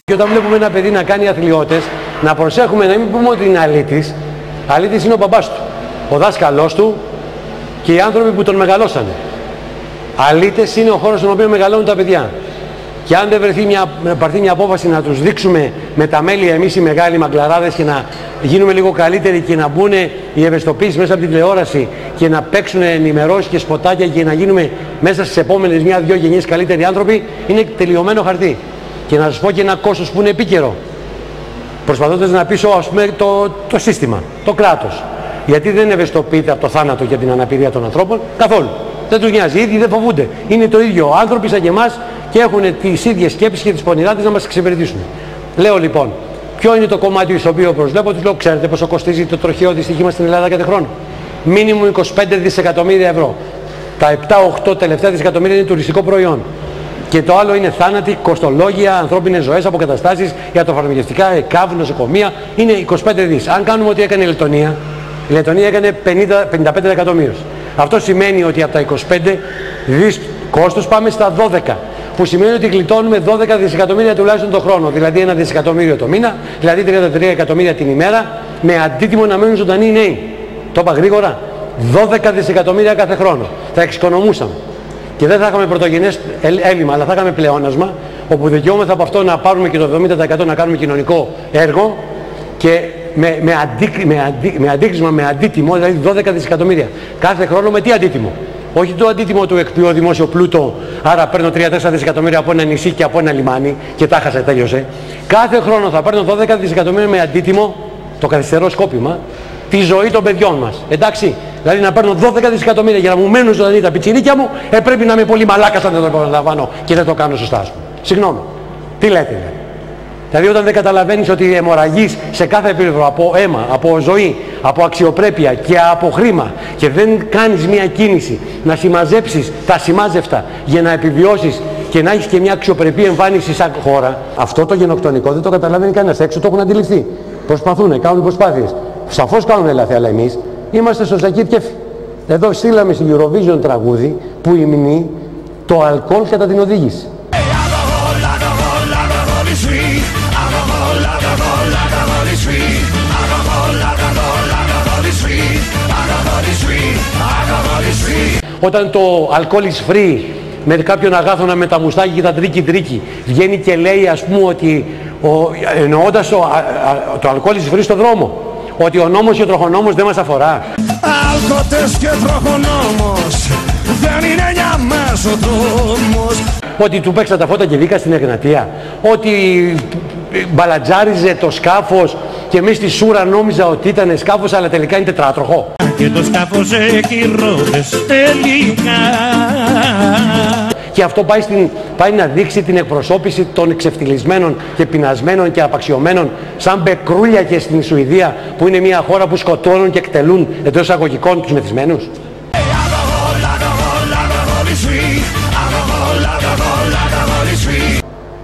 Και όταν βλέπουμε ένα παιδί να κάνει αθλιώτες, να προσέχουμε να μην πούμε ότι είναι αλήτης. Αλήτης είναι ο μπαμπάς του, ο δάσκαλός του και οι άνθρωποι που τον μεγαλώσανε. Αλήτες είναι ο χώρος στον οποίο μεγαλώνουν τα παιδιά. Και αν δεν πάρθει μια απόφαση να τους δείξουμε με τα μέλη εμείς οι μεγάλοι μαγκλαράδες και να γίνουμε λίγο καλύτεροι και να μπουν οι ευαισθητοποίησεις μέσα από την τηλεόραση και να παίξουν ενημερώσεις και σποτάκια και να γίνουμε μέσα στις επόμενες 1-2 γενιές καλύτεροι άνθρωποι, είναι τελειωμένο χαρτί. Και να σας πω και ένα κόστος που είναι επίκαιρο. Προσπαθώντας να πείσω, ας πούμε, το σύστημα, το κράτος. Γιατί δεν ευαισθητοποιείται από το θάνατο και την αναπηρία των ανθρώπων καθόλου. Δεν τους νοιάζει, οι ίδιοι δεν φοβούνται. Είναι το ίδιο άνθρωποι σαν και εμάς και έχουν τις ίδιες σκέψεις και τις πονηράτες να μας εξυπηρετήσουν. Λέω λοιπόν, ποιο είναι το κομμάτι στο οποίο προσβλέπω, τους λέω, ξέρετε πόσο κοστίζει το τροχαίο δυστύχημα στην Ελλάδα κάθε χρόνο? Μίνιμουμ 25 δισεκατομμύρια ευρώ. Τα 7-8 τελευταία δισεκατομμύρια είναι τουριστικό προϊόν. Και το άλλο είναι θάνατοι, κοστολόγια, ανθρώπινες ζωές, αποκαταστάσεις, ιατροφαρμακευτικά, ΕΚΑΒ, νοσοκομεία. Είναι 25 δις. Αν κάνουμε ό,τι έκανε η Λετωνία έκανε 55 εκατομμύρια. Αυτό σημαίνει ότι από τα 25 δις κόστος πάμε στα 12. Που σημαίνει ότι γλιτώνουμε 12 δισεκατομμύρια τουλάχιστον το χρόνο. Δηλαδή 1 δισεκατομμύριο το μήνα, δηλαδή 33 εκατομμύρια την ημέρα, με αντίτιμο να μένουν ζωντανοί οι νέοι. Το είπα γρήγορα. 12 δισεκατομμύρια κάθε χρόνο. Θα εξοικονομούσαμε. Και δεν θα είχαμε πρωτογενές έλλειμμα, αλλά θα είχαμε πλεόνασμα, όπου δικαιούμεθα από αυτό να πάρουμε και το 70% να κάνουμε κοινωνικό έργο και με αντίκρισμα, με αντίτιμο, δηλαδή 12 δισεκατομμύρια. Κάθε χρόνο με τι αντίτιμο? Όχι το αντίτιμο του εκποιώ δημόσιο πλούτο, άρα παίρνω 3-4 δισεκατομμύρια από ένα νησί και από ένα λιμάνι και τα χάσα, τέλειωσε. Κάθε χρόνο θα παίρνω 12 δισεκατομμύρια με αντίτιμο, το καθυστερό σκόπιμα, τη ζωή των παιδιών μας. Εντάξει, δηλαδή να παίρνω 12 δισεκατομμύρια για να μου μένουν ζωντανοί τα πιτσιρίκια μου, πρέπει να είμαι πολύ μαλάκας αν δεν το επαναλαμβάνω και δεν το κάνω σωστά, ας πούμε. Συγγνώμη. Τι λέτε, δηλαδή? Δηλαδή όταν δεν καταλαβαίνεις ότι αιμορραγείς σε κάθε επίπεδο από αίμα, από ζωή, από αξιοπρέπεια και από χρήμα και δεν κάνεις μια κίνηση να συμμαζέψεις τα συμμάζευτα για να επιβιώσεις και να έχεις και μια αξιοπρεπή εμφάνιση σαν χώρα, αυτό το γενοκτονικό δεν το καταλαβαίνει κανένας. Έξω το έχουν αντιληφθεί. Προσπαθούν, κάνουν προσπάθειες. Σαφώς κάνουν λάθη, αλλά εμείς είμαστε στο Σακίρ Κέφι. Εδώ στείλαμε στην Eurovision τραγούδι που υμνεί το αλκοόλ κατά την οδήγηση. Όταν το alcohol is free με κάποιον αγάθωνα με τα μουστάκια και τα τρίκι βγαίνει και λέει, ας πούμε, ότι εννοώντας το alcohol is free στο δρόμο, ότι ο νόμος και ο τροχονόμος δεν μας αφορά. Αλκοτές και τροχονόμος δεν είναι για μας ο δρόμος. Ότι του παίξα τα φώτα και βγήκα στην Εγνατία. Ότι μπαλατζάριζε το σκάφος και εμείς στη Σούρα νόμιζα ότι ήταν σκάφος αλλά τελικά είναι τετράτροχο. Και το σκάφος έχει ρόδες τελικά. Και αυτό πάει να δείξει την εκπροσώπηση των εξευτυλισμένων και πεινασμένων και απαξιωμένων σαν μπεκρούλια και στην Σουηδία που είναι μια χώρα που σκοτώνουν και εκτελούν εντός εισαγωγικών τους μεθυσμένους.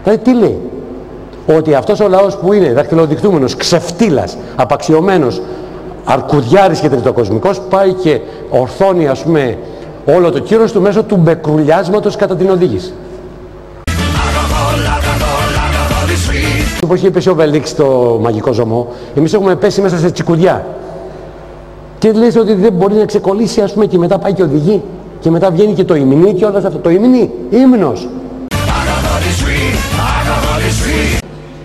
Δηλαδή τι λέει? Ότι αυτός ο λαός που είναι δακτυλοδεικτούμενος, ξεφτύλας, απαξιωμένος, αρκουδιάρης και τριτοκοσμικός πάει και ορθώνει, ας πούμε, όλο το κύρος του μέσω του μπεκρουλιάσματος κατά την οδήγηση. Όπως είχε πέσει ο Βελίξ στο Μαγικό Ζωμό, εμείς έχουμε πέσει μέσα σε τσικουδιά. Και λες ότι δεν μπορεί να ξεκολλήσει, ας πούμε, και μετά πάει και οδηγεί. Και μετά βγαίνει και το υμνί και όλα αυτά. Το υμνί, ύμνος.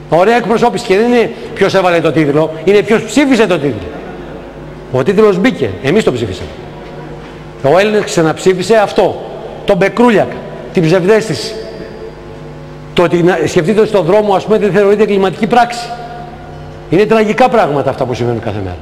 Ωραία εκπροσώπηση και δεν είναι ποιος έβαλε το τίτλο, είναι ποιος ψήφισε το τίτλο. Ο τίτλος μπήκε, εμείς το ψήφισαμε. Ο Έλληνας ξαναψήφισε αυτό, τον μπεκρούλιακα, την ψευδαίσθηση. Το ότι σκεφτείτε στον δρόμο, ας πούμε, δεν θεωρείται κλιματική πράξη. Είναι τραγικά πράγματα αυτά που συμβαίνουν κάθε μέρα.